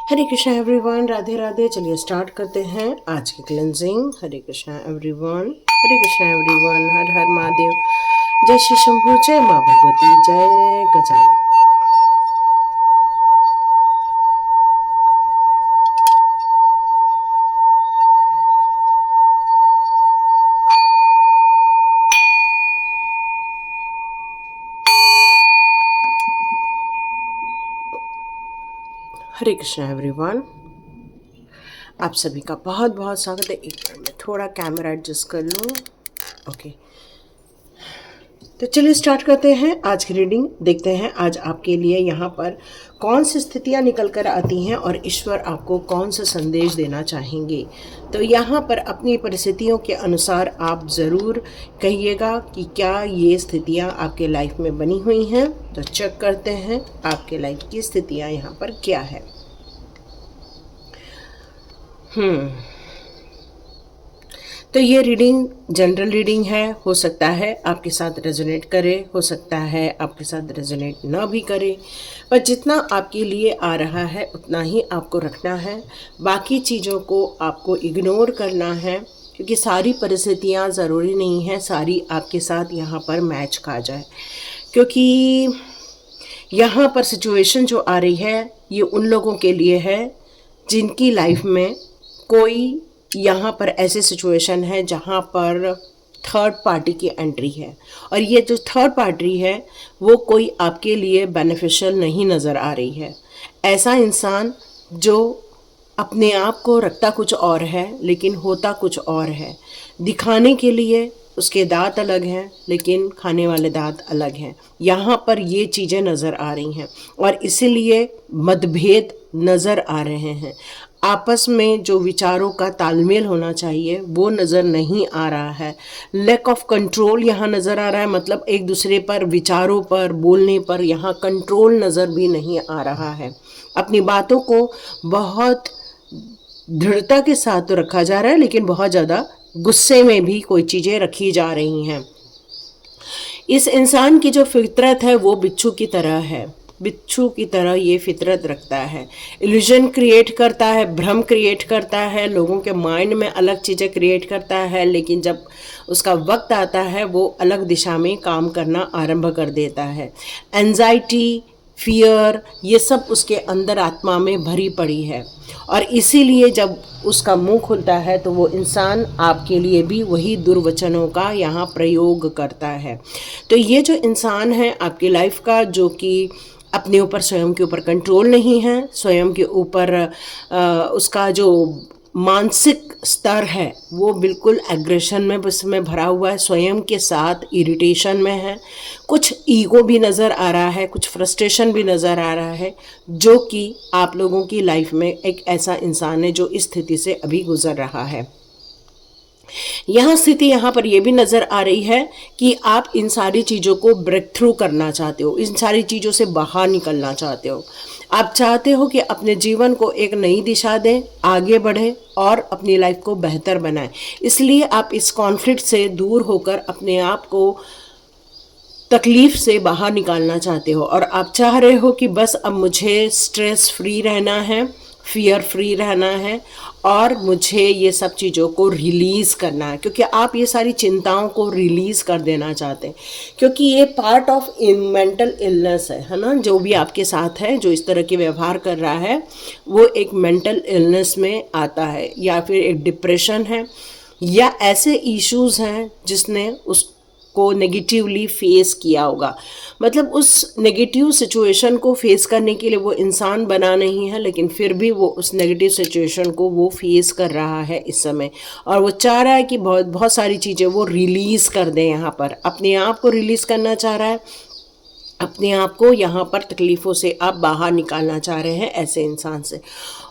हरे Krishna everyone, Radhe Radhe. चलिए start करते हैं आज की क्लेंजिंग। हरे कृष्णा एवरीवन, हरे कृष्णा एवरीवन, हर हर महादेव। जय श्री शंभू, जय माँ भगवती, जय गजानन। हरे कृष्णा एवरीवन, आप सभी का बहुत बहुत स्वागत है। एक मिनट में थोड़ा कैमरा एडजस्ट कर लूँ। ओके, तो चलिए स्टार्ट करते हैं आज की रीडिंग। देखते हैं आज आपके लिए यहाँ पर कौन सी स्थितियाँ निकल कर आती हैं और ईश्वर आपको कौन सा संदेश देना चाहेंगे। तो यहाँ पर अपनी परिस्थितियों के अनुसार आप ज़रूर कहिएगा कि क्या ये स्थितियाँ आपके लाइफ में बनी हुई हैं। तो चेक करते हैं आपके लाइफ की स्थितियाँ यहाँ पर क्या है। तो ये रीडिंग जनरल रीडिंग है। हो सकता है आपके साथ रेजोनेट करे, हो सकता है आपके साथ रेजोनेट ना भी करे, पर जितना आपके लिए आ रहा है उतना ही आपको रखना है। बाकी चीज़ों को आपको इग्नोर करना है, क्योंकि सारी परिस्थितियाँ ज़रूरी नहीं है सारी आपके साथ यहाँ पर मैच खा जाए। क्योंकि यहाँ पर सिचुएशन जो आ रही है ये उन लोगों के लिए है जिनकी लाइफ में कोई यहाँ पर ऐसे सिचुएशन है जहाँ पर थर्ड पार्टी की एंट्री है, और ये जो थर्ड पार्टी है वो कोई आपके लिए बेनिफिशियल नहीं नज़र आ रही है। ऐसा इंसान जो अपने आप को रखता कुछ और है लेकिन होता कुछ और है, दिखाने के लिए उसके दांत अलग हैं लेकिन खाने वाले दांत अलग हैं। यहाँ पर ये चीज़ें नज़र आ रही हैं और इसीलिए मतभेद नज़र आ रहे हैं। आपस में जो विचारों का तालमेल होना चाहिए वो नज़र नहीं आ रहा है। लैक ऑफ कंट्रोल यहाँ नज़र आ रहा है, मतलब एक दूसरे पर विचारों पर बोलने पर यहाँ कंट्रोल नज़र भी नहीं आ रहा है। अपनी बातों को बहुत दृढ़ता के साथ तो रखा जा रहा है लेकिन बहुत ज़्यादा गुस्से में भी कोई चीज़ें रखी जा रही हैं। इस इंसान की जो फितरत है वो बिच्छू की तरह है। बिच्छू की तरह ये फितरत रखता है, इल्यूजन क्रिएट करता है, भ्रम क्रिएट करता है, लोगों के माइंड में अलग चीज़ें क्रिएट करता है, लेकिन जब उसका वक्त आता है वो अलग दिशा में काम करना आरंभ कर देता है। एंजाइटी, फियर, ये सब उसके अंदर आत्मा में भरी पड़ी है, और इसीलिए जब उसका मुंह खुलता है तो वो इंसान आपके लिए भी वही दुर्वचनों का यहाँ प्रयोग करता है। तो ये जो इंसान है आपकी लाइफ का, जो कि अपने ऊपर, स्वयं के ऊपर कंट्रोल नहीं है, स्वयं के ऊपर उसका जो मानसिक स्तर है वो बिल्कुल एग्रेशन में उसमें भरा हुआ है, स्वयं के साथ इरिटेशन में है, कुछ ईगो भी नज़र आ रहा है, कुछ फ्रस्ट्रेशन भी नज़र आ रहा है, जो कि आप लोगों की लाइफ में एक ऐसा इंसान है जो इस स्थिति से अभी गुजर रहा है। यहाँ स्थिति यहाँ पर यह भी नज़र आ रही है कि आप इन सारी चीज़ों को ब्रेक थ्रू करना चाहते हो, इन सारी चीज़ों से बाहर निकलना चाहते हो। आप चाहते हो कि अपने जीवन को एक नई दिशा दें, आगे बढ़े और अपनी लाइफ को बेहतर बनाएं। इसलिए आप इस कॉन्फ्लिक्ट से दूर होकर अपने आप को तकलीफ़ से बाहर निकालना चाहते हो, और आप चाह रहे हो कि बस अब मुझे स्ट्रेस फ्री रहना है, फियर फ्री रहना है, और मुझे ये सब चीज़ों को रिलीज़ करना है, क्योंकि आप ये सारी चिंताओं को रिलीज़ कर देना चाहते हैं। क्योंकि ये पार्ट ऑफ मेंटल इलनेस है ना। जो भी आपके साथ है, जो इस तरह के व्यवहार कर रहा है, वो एक मेंटल इलनेस में आता है, या फिर एक डिप्रेशन है, या ऐसे इश्यूज़ हैं जिसने उस को नेगेटिवली फेस किया होगा। मतलब उस नेगेटिव सिचुएशन को फेस करने के लिए वो इंसान बना नहीं है, लेकिन फिर भी वो उस नेगेटिव सिचुएशन को वो फेस कर रहा है इस समय, और वो चाह रहा है कि बहुत बहुत सारी चीज़ें वो रिलीज़ कर दें। यहाँ पर अपने आप को रिलीज़ करना चाह रहा है, अपने आप को यहाँ पर तकलीफ़ों से आप बाहर निकालना चाह रहे हैं ऐसे इंसान से।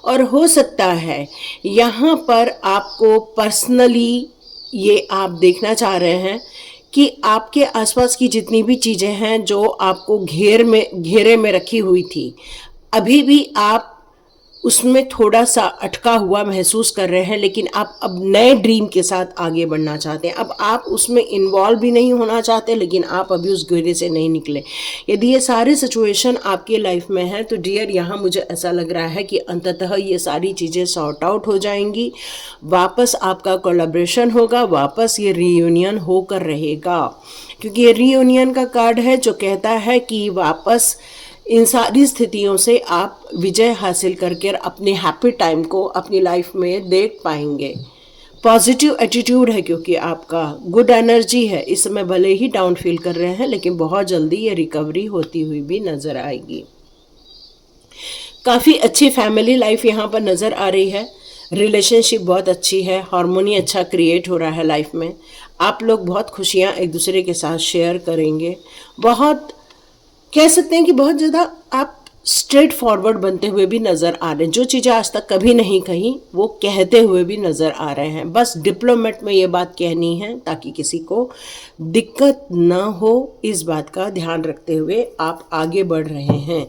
और हो सकता है यहाँ पर आपको पर्सनली ये आप देखना चाह रहे हैं कि आपके आसपास की जितनी भी चीज़ें हैं जो आपको घेरे में रखी हुई थी, अभी भी आप उसमें थोड़ा सा अटका हुआ महसूस कर रहे हैं, लेकिन आप अब नए ड्रीम के साथ आगे बढ़ना चाहते हैं। अब आप उसमें इन्वॉल्व भी नहीं होना चाहते, लेकिन आप अभी उस घेरे से नहीं निकले। यदि ये सारी सिचुएशन आपके लाइफ में है तो डियर यहाँ मुझे ऐसा लग रहा है कि अंततः ये सारी चीज़ें सॉर्ट आउट हो जाएंगी, वापस आपका कोलैबोरेशन होगा, वापस ये रीयूनियन होकर रहेगा। क्योंकि ये रीयूनियन का कार्ड है जो कहता है कि वापस इन सारी स्थितियों से आप विजय हासिल करके अपने हैप्पी टाइम को अपनी लाइफ में देख पाएंगे। पॉजिटिव एटीट्यूड है क्योंकि आपका गुड एनर्जी है। इस समय भले ही डाउन फील कर रहे हैं, लेकिन बहुत जल्दी ये रिकवरी होती हुई भी नज़र आएगी। काफ़ी अच्छी फैमिली लाइफ यहाँ पर नज़र आ रही है। रिलेशनशिप बहुत अच्छी है, हार्मोनी अच्छा क्रिएट हो रहा है लाइफ में। आप लोग बहुत खुशियाँ एक दूसरे के साथ शेयर करेंगे। बहुत कह सकते हैं कि बहुत ज़्यादा आप स्ट्रेट फॉरवर्ड बनते हुए भी नज़र आ रहे हैं। जो चीज़ें आज तक कभी नहीं कही वो कहते हुए भी नज़र आ रहे हैं। बस डिप्लोमेट में ये बात कहनी है ताकि किसी को दिक्कत ना हो, इस बात का ध्यान रखते हुए आप आगे बढ़ रहे हैं।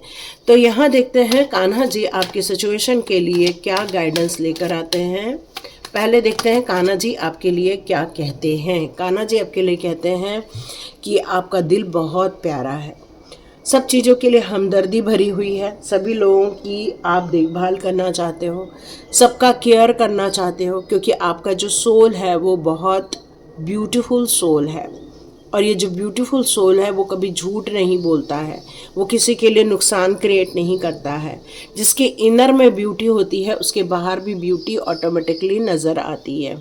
तो यहाँ देखते हैं कान्हा जी आपकी सिचुएशन के लिए क्या गाइडेंस लेकर आते हैं। पहले देखते हैं कान्हा जी आपके लिए क्या कहते हैं। कान्हा जी आपके लिए कहते हैं कि आपका दिल बहुत प्यारा है, सब चीज़ों के लिए हमदर्दी भरी हुई है, सभी लोगों की आप देखभाल करना चाहते हो, सबका केयर करना चाहते हो, क्योंकि आपका जो सोल है वो बहुत ब्यूटीफुल सोल है। और ये जो ब्यूटीफुल सोल है वो कभी झूठ नहीं बोलता है, वो किसी के लिए नुकसान क्रिएट नहीं करता है। जिसके इनर में ब्यूटी होती है उसके बाहर भी ब्यूटी ऑटोमेटिकली नज़र आती है।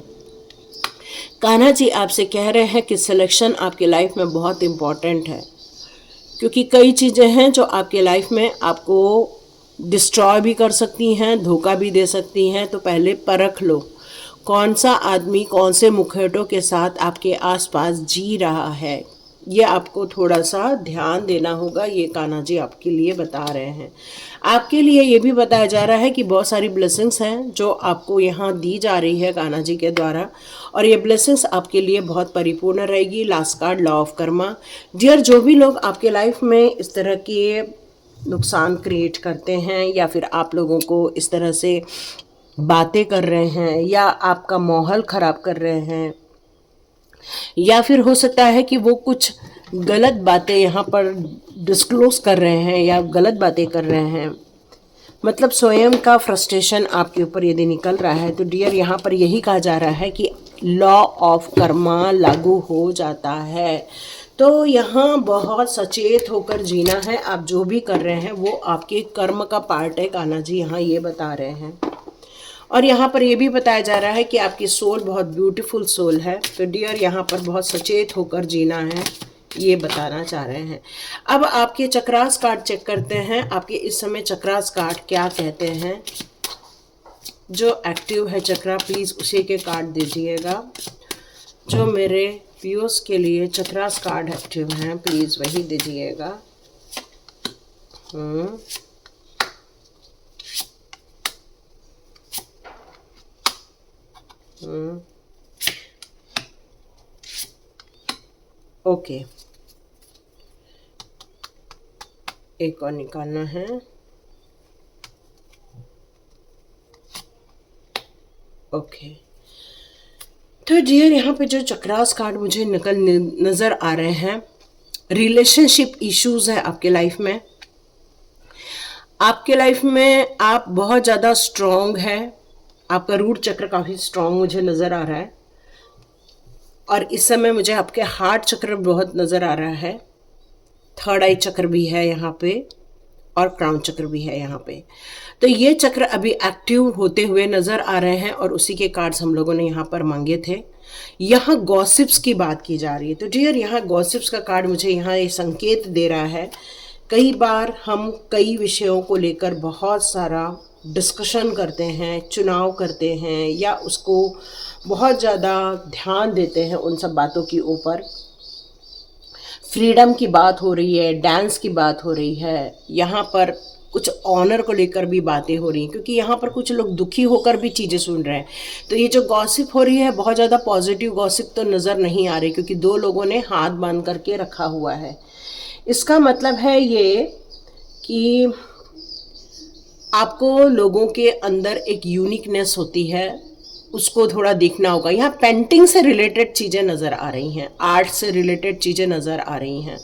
कान्हा जी आपसे कह रहे हैं कि सिलेक्शन आपके लाइफ में बहुत इम्पॉर्टेंट है, क्योंकि कई चीज़ें हैं जो आपके लाइफ में आपको डिस्ट्रॉय भी कर सकती हैं, धोखा भी दे सकती हैं। तो पहले परख लो कौन सा आदमी कौन से मुखौटों के साथ आपके आसपास जी रहा है। ये आपको थोड़ा सा ध्यान देना होगा, ये कान्हा जी आपके लिए बता रहे हैं। आपके लिए ये भी बताया जा रहा है कि बहुत सारी ब्लेसिंग्स हैं जो आपको यहाँ दी जा रही है कान्हा जी के द्वारा, और ये ब्लेसिंग्स आपके लिए बहुत परिपूर्ण रहेगी। Last card law of karma. Dear, जो भी लोग आपके लाइफ में इस तरह के नुकसान क्रिएट करते हैं या फिर आप लोगों को इस तरह से बातें कर रहे हैं या आपका माहौल ख़राब कर रहे हैं, या फिर हो सकता है कि वो कुछ गलत बातें यहाँ पर डिस्क्लोज कर रहे हैं या गलत बातें कर रहे हैं, मतलब स्वयं का फ्रस्ट्रेशन आपके ऊपर यदि निकल रहा है, तो डियर यहाँ पर यही कहा जा रहा है कि लॉ ऑफ कर्मा लागू हो जाता है। तो यहाँ बहुत सचेत होकर जीना है। आप जो भी कर रहे हैं वो आपके कर्म का पार्ट है, कान्हा जी यहाँ ये बता रहे हैं। और यहाँ पर ये भी बताया जा रहा है कि आपकी सोल बहुत ब्यूटीफुल सोल है। तो डियर यहाँ पर बहुत सचेत होकर जीना है, ये बताना चाह रहे हैं। अब आपके चक्रास कार्ड चेक करते हैं। आपके इस समय चक्रास कार्ड क्या कहते हैं। जो एक्टिव है चक्रा, प्लीज़ उसी के कार्ड दीजिएगा। जो मेरे व्यूअर्स के लिए चक्रास कार्ड एक्टिव हैं प्लीज़ वही दीजिएगा। ओके, एक और निकालना है। ओके, तो डियर यहाँ पे जो चक्रास कार्ड मुझे नज़र आ रहे हैं, रिलेशनशिप इश्यूज है आपके लाइफ में। आपके लाइफ में आप बहुत ज़्यादा स्ट्रॉन्ग है, आपका रूट चक्र काफ़ी स्ट्रॉन्ग मुझे नज़र आ रहा है। और इस समय मुझे आपके हार्ट चक्र बहुत नज़र आ रहा है, थर्ड आई चक्र भी है यहाँ पे और क्राउन चक्र भी है यहाँ पे। तो ये चक्र अभी एक्टिव होते हुए नज़र आ रहे हैं और उसी के कार्ड्स हम लोगों ने यहाँ पर मांगे थे। यहाँ गॉसिप्स की बात की जा रही है। तो डियर यहाँ गॉसिप्स का कार्ड मुझे यहाँ ये संकेत दे रहा है, कई बार हम कई विषयों को लेकर बहुत सारा डिस्कशन करते हैं, चुनाव करते हैं या उसको बहुत ज़्यादा ध्यान देते हैं उन सब बातों के ऊपर। फ्रीडम की बात हो रही है, डांस की बात हो रही है, यहाँ पर कुछ ऑनर को लेकर भी बातें हो रही हैं, क्योंकि यहाँ पर कुछ लोग दुखी होकर भी चीज़ें सुन रहे हैं। तो ये जो गॉसिप हो रही है बहुत ज़्यादा पॉजिटिव गॉसिप तो नज़र नहीं आ रही, क्योंकि दो लोगों ने हाथ बांध करके रखा हुआ है। इसका मतलब है ये कि आपको लोगों के अंदर एक यूनिकनेस होती है, उसको थोड़ा देखना होगा। यहाँ पेंटिंग से रिलेटेड चीज़ें नज़र आ रही हैं, आर्ट से रिलेटेड चीज़ें नज़र आ रही हैं।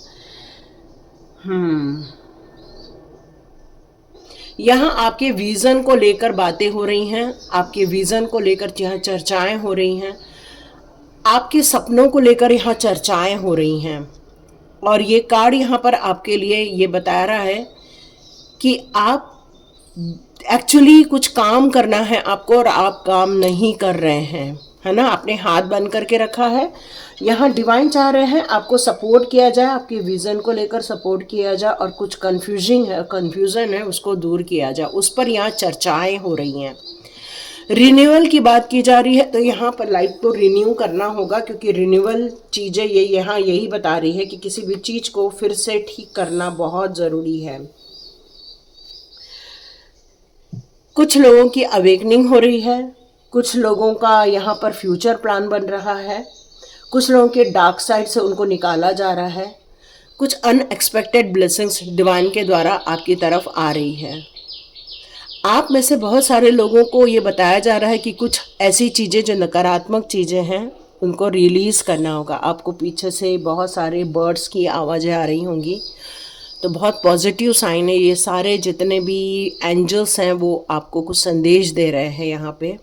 यहाँ आपके विज़न को लेकर बातें हो रही हैं, आपके विज़न को लेकर यहाँ चर्चाएं हो रही हैं, आपके सपनों को लेकर यहाँ चर्चाएं हो रही हैं। और ये कार्ड यहाँ पर आपके लिए ये बता रहा है कि आप एक्चुअली कुछ काम करना है आपको और आप काम नहीं कर रहे हैं, है ना। आपने हाथ बंद करके रखा है। यहाँ डिवाइन चाह रहे हैं आपको सपोर्ट किया जाए, आपके विज़न को लेकर सपोर्ट किया जाए, और कुछ कन्फ्यूज़न है उसको दूर किया जाए, उस पर यहाँ चर्चाएं हो रही हैं। रिन्यूअल की बात की जा रही है, तो यहाँ पर लाइफ को रिन्यू करना होगा, क्योंकि रिन्यूअल चीज़ें ये यहाँ यही बता रही है कि किसी भी चीज़ को फिर से ठीक करना बहुत ज़रूरी है। कुछ लोगों की अवेकनिंग हो रही है, कुछ लोगों का यहाँ पर फ्यूचर प्लान बन रहा है, कुछ लोगों के डार्क साइड से उनको निकाला जा रहा है, कुछ अनएक्सपेक्टेड ब्लेसिंग्स डिवाइन के द्वारा आपकी तरफ आ रही है। आप में से बहुत सारे लोगों को ये बताया जा रहा है कि कुछ ऐसी चीज़ें जो नकारात्मक चीज़ें हैं उनको रिलीज़ करना होगा। आपको पीछे से बहुत सारे बर्ड्स की आवाज़ें आ रही होंगी, तो बहुत पॉजिटिव साइन है। ये सारे जितने भी एंजल्स हैं वो आपको कुछ संदेश दे रहे हैं यहाँ पे,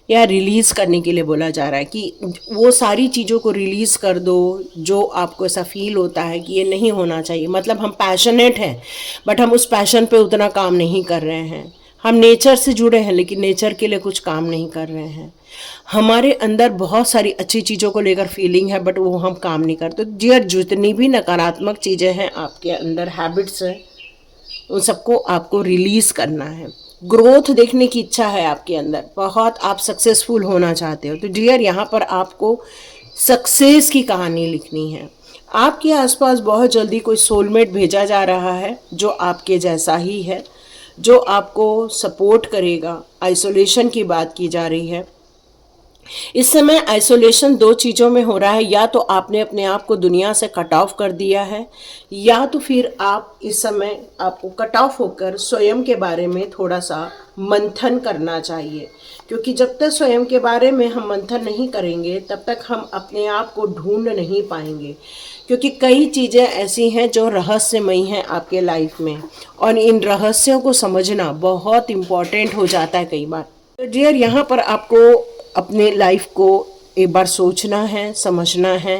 या रिलीज़ करने के लिए बोला जा रहा है कि वो सारी चीज़ों को रिलीज़ कर दो जो आपको ऐसा फील होता है कि ये नहीं होना चाहिए। मतलब हम पैशनेट हैं बट हम उस पैशन पे उतना काम नहीं कर रहे हैं। हम नेचर से जुड़े हैं लेकिन नेचर के लिए कुछ काम नहीं कर रहे हैं। हमारे अंदर बहुत सारी अच्छी चीज़ों को लेकर फीलिंग है बट वो हम काम नहीं करते। तो जितनी भी नकारात्मक चीज़ें हैं आपके अंदर, हैबिट्स हैं, उन सबको आपको रिलीज़ करना है। ग्रोथ देखने की इच्छा है आपके अंदर, बहुत आप सक्सेसफुल होना चाहते हो। तो डियर यहाँ पर आपको सक्सेस की कहानी लिखनी है। आपके आसपास बहुत जल्दी कोई सोलमेट भेजा जा रहा है जो आपके जैसा ही है, जो आपको सपोर्ट करेगा। आइसोलेशन की बात की जा रही है। इस समय आइसोलेशन दो चीज़ों में हो रहा है, या तो आपने अपने आप को दुनिया से कट ऑफ कर दिया है, या तो फिर आप इस समय आपको कट ऑफ होकर स्वयं के बारे में थोड़ा सा मंथन करना चाहिए। क्योंकि जब तक स्वयं के बारे में हम मंथन नहीं करेंगे तब तक हम अपने आप को ढूंढ नहीं पाएंगे। क्योंकि कई चीज़ें ऐसी हैं जो रहस्यमयी हैं आपके लाइफ में, और इन रहस्यों को समझना बहुत इम्पॉर्टेंट हो जाता है कई बार। तो डियर यहाँ पर आपको अपने लाइफ को एक बार सोचना है, समझना है।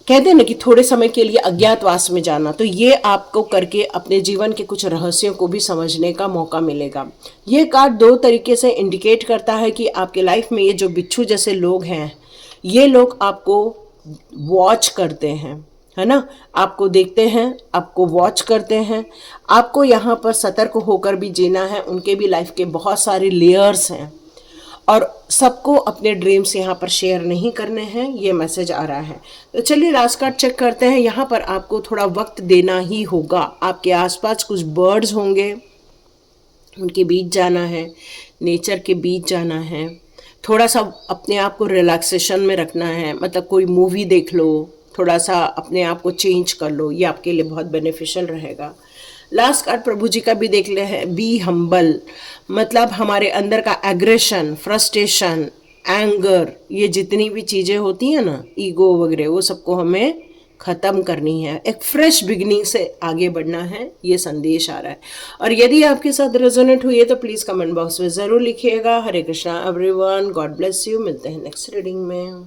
कहते हैं ना कि थोड़े समय के लिए अज्ञातवास में जाना, तो ये आपको करके अपने जीवन के कुछ रहस्यों को भी समझने का मौका मिलेगा। ये कार्ड दो तरीके से इंडिकेट करता है कि आपके लाइफ में ये जो बिच्छू जैसे लोग हैं, ये लोग आपको वॉच करते हैं, है ना। आपको देखते हैं, आपको वॉच करते हैं, आपको यहाँ पर सतर्क होकर भी जीना है। उनके भी लाइफ के बहुत सारे लेयर्स हैं और सबको अपने ड्रीम्स यहाँ पर शेयर नहीं करने हैं, ये मैसेज आ रहा है। तो चलिए लास्ट कार्ड चेक करते हैं। यहाँ पर आपको थोड़ा वक्त देना ही होगा। आपके आसपास कुछ बर्ड्स होंगे, उनके बीच जाना है, नेचर के बीच जाना है। थोड़ा सा अपने आप को रिलैक्सेशन में रखना है, मतलब कोई मूवी देख लो, थोड़ा सा अपने आप को चेंज कर लो, ये आपके लिए बहुत बेनिफिशियल रहेगा। लास्ट कार्ड प्रभु जी का भी देख ले है, बी हम्बल। मतलब हमारे अंदर का एग्रेशन, फ्रस्ट्रेशन, एंगर, ये जितनी भी चीज़ें होती हैं ना, ईगो वगैरह, वो सबको हमें ख़त्म करनी है। एक फ्रेश बिगनिंग से आगे बढ़ना है, ये संदेश आ रहा है। और यदि आपके साथ रेजोनेट हुई है तो प्लीज़ कमेंट बॉक्स में ज़रूर लिखिएगा। Hare Krishna everyone, God bless you. मिलते हैं नेक्स्ट रीडिंग में।